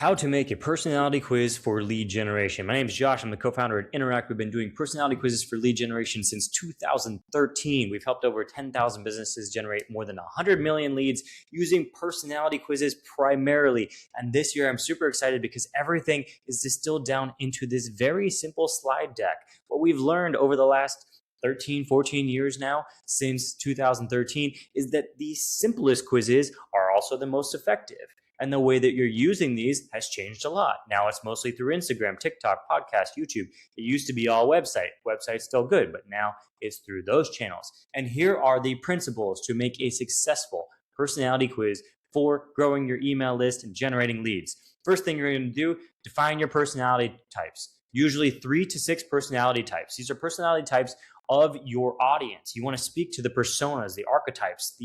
How to make a personality quiz for lead generation. My name is Josh. I'm the co-founder at Interact. We've been doing personality quizzes for lead generation since 2013. We've helped over 10,000 businesses generate more than 100 million leads using personality quizzes primarily. And this year I'm super excited because everything is distilled down into this very simple slide deck. What we've learned over the last 13, 14 years now, since 2013, is that the simplest quizzes are also the most effective. And the way that you're using these has changed a lot. Now it's mostly through Instagram, TikTok, podcast, YouTube. It used to be all website. Website's still good, but now it's through those channels. And here are the principles to make a successful personality quiz for growing your email list and generating leads. First thing you're going to do, define your personality types. Usually 3 to 6 personality types. These are personality types of your audience. You want to speak to the personas, the archetypes,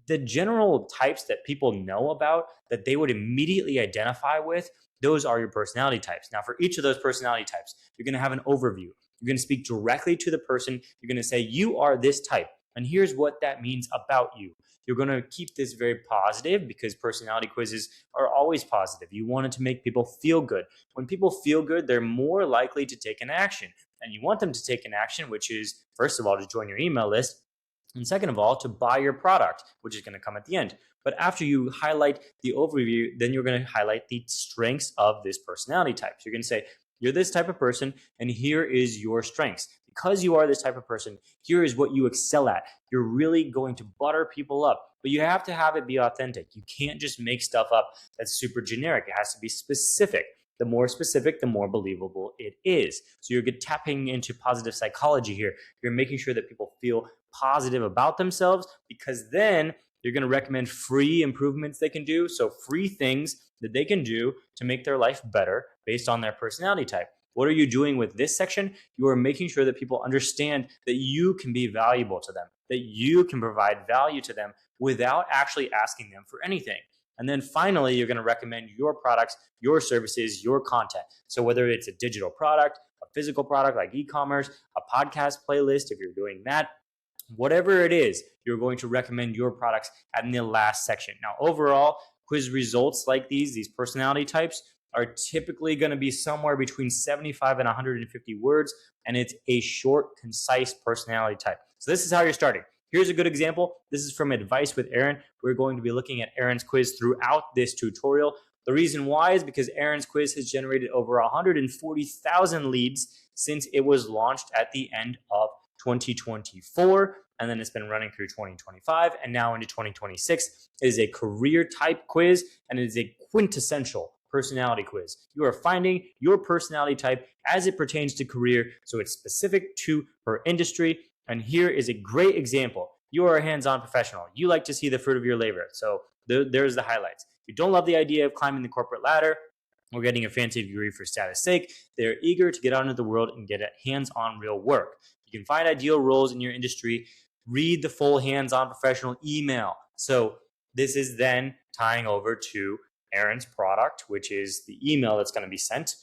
the general types that people know about that they would immediately identify with. Those are your personality types. Now, for each of those personality types, you're going to have an overview. You're going to speak directly to the person. You're going to say, you are this type, and here's what that means about you. You're going to keep this very positive because personality quizzes are always positive. You want it to make people feel good. When people feel good, they're more likely to take an action. And you want them to take an action, which is, first of all, to join your email list. And second of all, to buy your product, which is going to come at the end. But after you highlight the overview, then you're going to highlight the strengths of this personality type. So you're going to say, you're this type of person, and here is your strengths. Because you are this type of person, here is what you excel at. You're really going to butter people up, but you have to have it be authentic. You can't just make stuff up that's super generic. It has to be specific. The more specific, the more believable it is. So you're tapping into positive psychology here. You're making sure that people feel positive about themselves, because then you're going to recommend free improvements they can do. So free things that they can do to make their life better based on their personality type. What are you doing with this section? You are making sure that people understand that you can be valuable to them, that you can provide value to them without actually asking them for anything. And then finally, you're going to recommend your products, your services, your content. So whether it's a digital product, a physical product like e-commerce, a podcast playlist, if you're doing that, whatever it is, you're going to recommend your products in the last section. Now, overall, quiz results like these personality types are typically going to be somewhere between 75 and 150 words, and it's a short, concise personality type. So this is how you're starting. Here's a good example. This is from Advice with Aaron. We're going to be looking at Aaron's quiz throughout this tutorial. The reason why is because Aaron's quiz has generated over 140,000 leads since it was launched at the end of 2024, and then it's been running through 2025 and now into 2026. It is a career type quiz, and it is a quintessential personality quiz. You are finding your personality type as it pertains to career, so it's specific to her industry. And here is a great example. You are a hands-on professional. You like to see the fruit of your labor. So there's the highlights. You don't love the idea of climbing the corporate ladder or getting a fancy degree for status sake. They're eager to get out into the world and get hands-on real work. You can find ideal roles in your industry. Read the full hands-on professional email. So this is then tying over to Aaron's product, which is the email that's going to be sent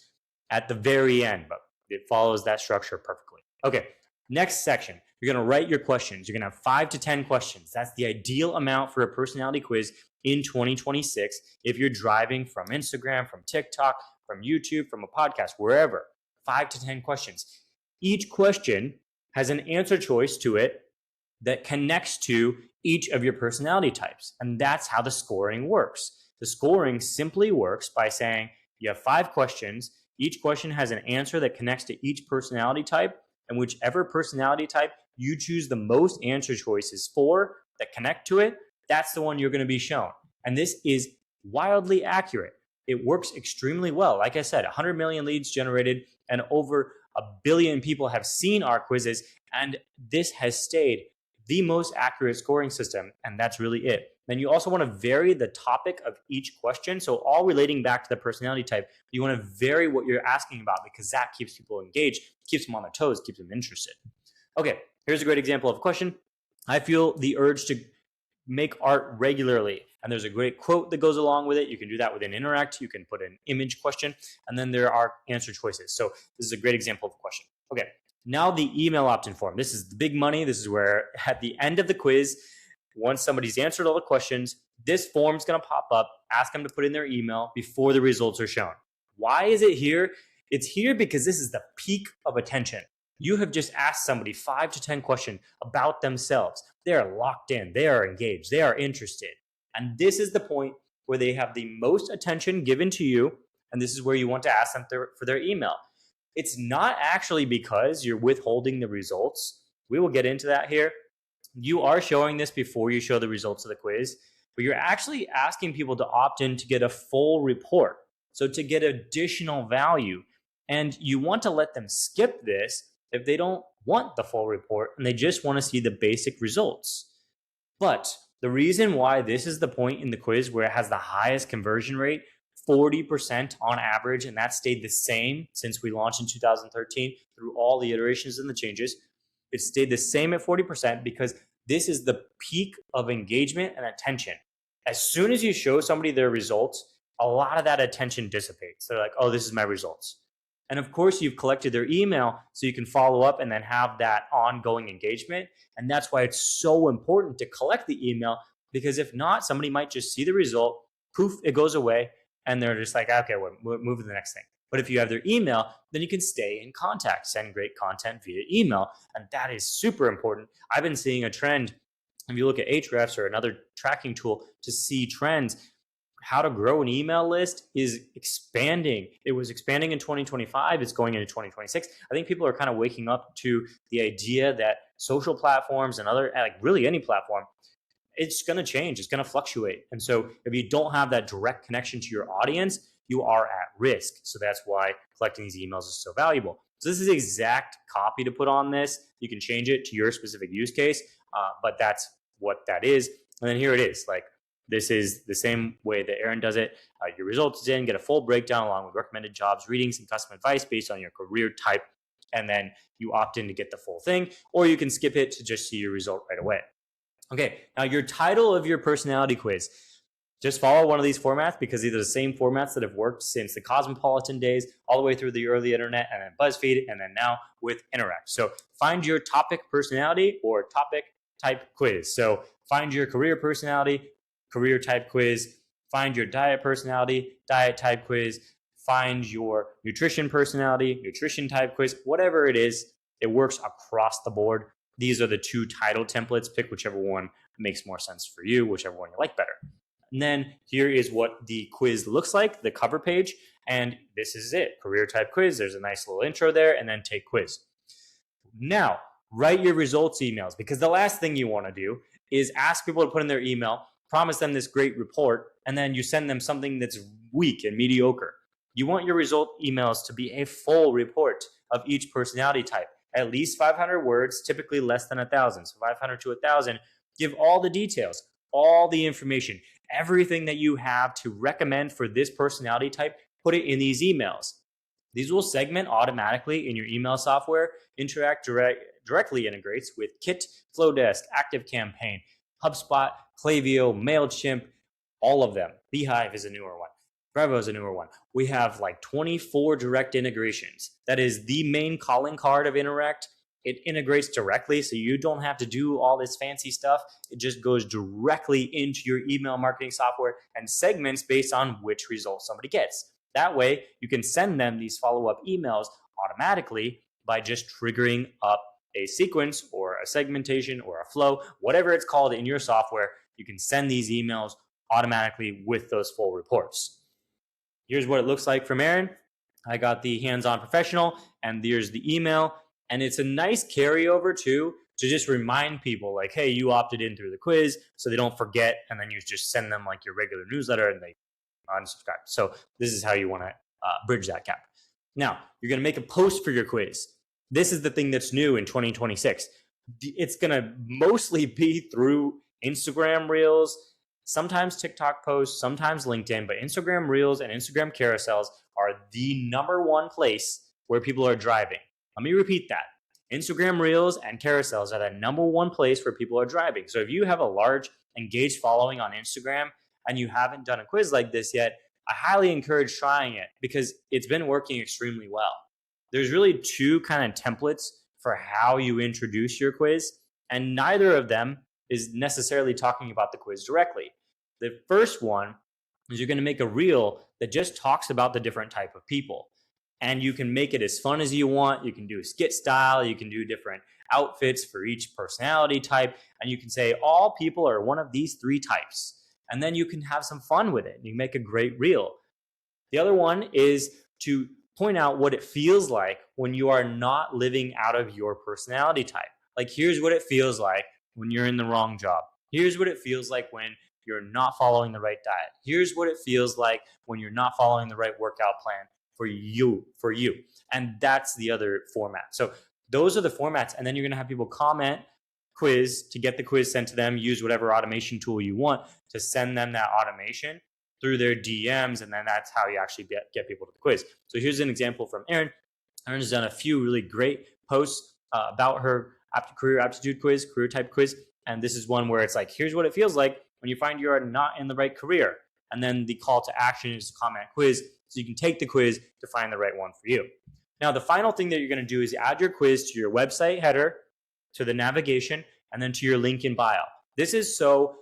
at the very end, but it follows that structure perfectly. Okay, next section. You're going to write your questions. You're going to have 5 to 10 questions. That's the ideal amount for a personality quiz in 2026 if you're driving from Instagram, from TikTok, from YouTube, from a podcast, wherever. 5 to 10 questions. Each question has an answer choice to it that connects to each of your personality types. And that's how the scoring works. The scoring simply works by saying you have 5 questions. Each question has an answer that connects to each personality type, and whichever personality type you choose the most answer choices for that connect to it, that's the one you're going to be shown. And this is wildly accurate. It works extremely well. Like I said, 100 million leads generated, and over 1 billion people have seen our quizzes, and this has stayed the most accurate scoring system, and that's really it. Then you also want to vary the topic of each question. So all relating back to the personality type, you want to vary what you're asking about, because that keeps people engaged, keeps them on their toes, keeps them interested. Okay, here's a great example of a question. I feel the urge to make art regularly. And there's a great quote that goes along with it. You can do that within Interact. You can put an image question, and then there are answer choices. So this is a great example of a question. Okay, now the email opt-in form. This is the big money. This is where at the end of the quiz, once somebody's answered all the questions, this form's going to pop up. Ask them to put in their email before the results are shown. Why is it here? It's here because this is the peak of attention. You have just asked somebody 5 to 10 questions about themselves. They are locked in. They are engaged. They are interested. And this is the point where they have the most attention given to you. And this is where you want to ask them for their email. It's not actually because you're withholding the results. We will get into that here. You are showing this before you show the results of the quiz, but you're actually asking people to opt in to get a full report. So to get additional value. And you want to let them skip this if they don't want the full report and they just want to see the basic results. But the reason why this is the point in the quiz where it has the highest conversion rate, 40% on average, and that stayed the same since we launched in 2013 through all the iterations and the changes. It stayed the same at 40% because this is the peak of engagement and attention. As soon as you show somebody their results, a lot of that attention dissipates. They're like, oh, this is my results. And of course, you've collected their email so you can follow up and then have that ongoing engagement. And that's why it's so important to collect the email, because if not, somebody might just see the result, poof, it goes away, and they're just like, okay, we'll move to the next thing. But if you have their email, then you can stay in contact, send great content via email. And that is super important. I've been seeing a trend. If you look at Ahrefs or another tracking tool to see trends, how to grow an email list is expanding. It was expanding in 2025. It's going into 2026. I think people are kind of waking up to the idea that social platforms and other, like really any platform, it's going to change. It's going to fluctuate. And so if you don't have that direct connection to your audience, you are at risk. So that's why collecting these emails is so valuable. So this is the exact copy to put on this. You can change it to your specific use case, but that's what that is. And then here it is. Like, this is the same way that Aaron does it. Your results is in, get a full breakdown along with recommended jobs, readings, and custom advice based on your career type. And then you opt in to get the full thing, or you can skip it to just see your result right away. Okay, now your title of your personality quiz. Just follow one of these formats because these are the same formats that have worked since the Cosmopolitan days, all the way through the early internet, and then BuzzFeed, and then now with Interact. So find your topic personality or topic type quiz. So find your career personality, career type quiz, find your diet personality, diet type quiz, find your nutrition personality, nutrition type quiz, whatever it is, it works across the board. These are the 2 title templates. Pick whichever one makes more sense for you, whichever one you like better. And then here is what the quiz looks like, the cover page, and this is it, career type quiz. There's a nice little intro there, and then take quiz. Now, write your results emails, because the last thing you want to do is ask people to put in their email, promise them this great report, and then you send them something that's weak and mediocre. You want your result emails to be a full report of each personality type, at least 500 words, typically less than 1,000. So 500 to 1,000, give all the details, all the information, everything that you have to recommend for this personality type, put it in these emails. These will segment automatically in your email software. Interact directly integrates with Kit, Flowdesk, ActiveCampaign, HubSpot, Klaviyo, MailChimp, all of them. Beehive is a newer one. Brevo is a newer one. We have like 24 direct integrations. That is the main calling card of Interact. It integrates directly, so you don't have to do all this fancy stuff. It just goes directly into your email marketing software and segments based on which results somebody gets. That way, you can send them these follow-up emails automatically by just triggering up a sequence or a segmentation or a flow, whatever it's called in your software. You can send these emails automatically with those full reports. Here's what it looks like from Aaron. I got the hands-on professional, and there's the email. And it's a nice carryover too, to just remind people like, hey, you opted in through the quiz, so they don't forget, and then you just send them like your regular newsletter and they unsubscribe. So this is how you want to bridge that gap. Now, you're going to make a post for your quiz. This is the thing that's new in 2026. It's going to mostly be through Instagram Reels, sometimes TikTok posts, sometimes LinkedIn, but Instagram Reels and Instagram carousels are the #1 place where people are driving. Let me repeat that. Instagram Reels and carousels are the #1 place where people are driving. So if you have a large engaged following on Instagram and you haven't done a quiz like this yet, I highly encourage trying it because it's been working extremely well. There's really 2 kind of templates for how you introduce your quiz, and neither of them is necessarily talking about the quiz directly. The first one is you're going to make a reel that just talks about the different type of people. And you can make it as fun as you want. You can do a skit style. You can do different outfits for each personality type. And you can say all people are one of these 3 types. And then you can have some fun with it. You make a great reel. The other one is to point out what it feels like when you are not living out of your personality type. Like, here's what it feels like when you're in the wrong job. Here's what it feels like when you're not following the right diet. Here's what it feels like when you're not following the right workout plan for you. And that's the other format. So those are the formats. And then you're going to have people comment, quiz, to get the quiz sent to them. Use whatever automation tool you want to send them that automation through their DMs. And then that's how you actually get people to the quiz. So here's an example from Erin. Erin has done a few really great posts about her career aptitude quiz, career type quiz. And this is one where it's like, here's what it feels like when you find you are not in the right career. And then the call to action is to comment quiz. So you can take the quiz to find the right one for you. Now, the final thing that you're going to do is add your quiz to your website header, to the navigation, and then to your link in bio. This is so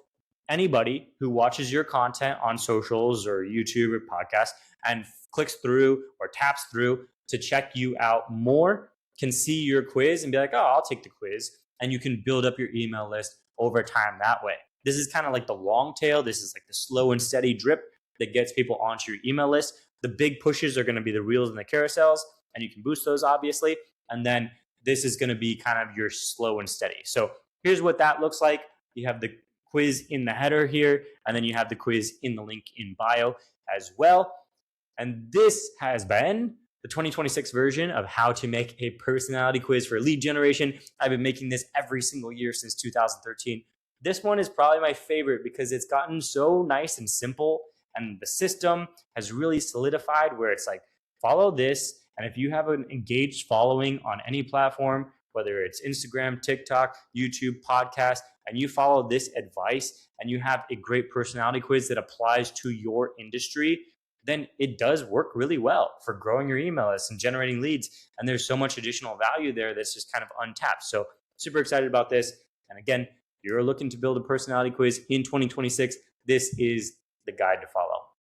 anybody who watches your content on socials or YouTube or podcast and clicks through or taps through to check you out more can see your quiz and be like, oh, I'll take the quiz. And you can build up your email list over time that way. This is kind of like the long tail. This is like the slow and steady drip that gets people onto your email list. The big pushes are going to be the reels and the carousels, and you can boost those obviously. And then this is going to be kind of your slow and steady. So here's what that looks like. You have the quiz in the header here, and then you have the quiz in the link in bio as well. And this has been the 2026 version of how to make a personality quiz for lead generation. I've been making this every single year since 2013. This one is probably my favorite because it's gotten so nice and simple, and the system has really solidified where it's like, follow this. And if you have an engaged following on any platform, whether it's Instagram, TikTok, YouTube, podcast, and you follow this advice and you have a great personality quiz that applies to your industry, then it does work really well for growing your email list and generating leads. And there's so much additional value there that's just kind of untapped. So super excited about this. And again, if you're looking to build a personality quiz in 2026, this is the guide to follow.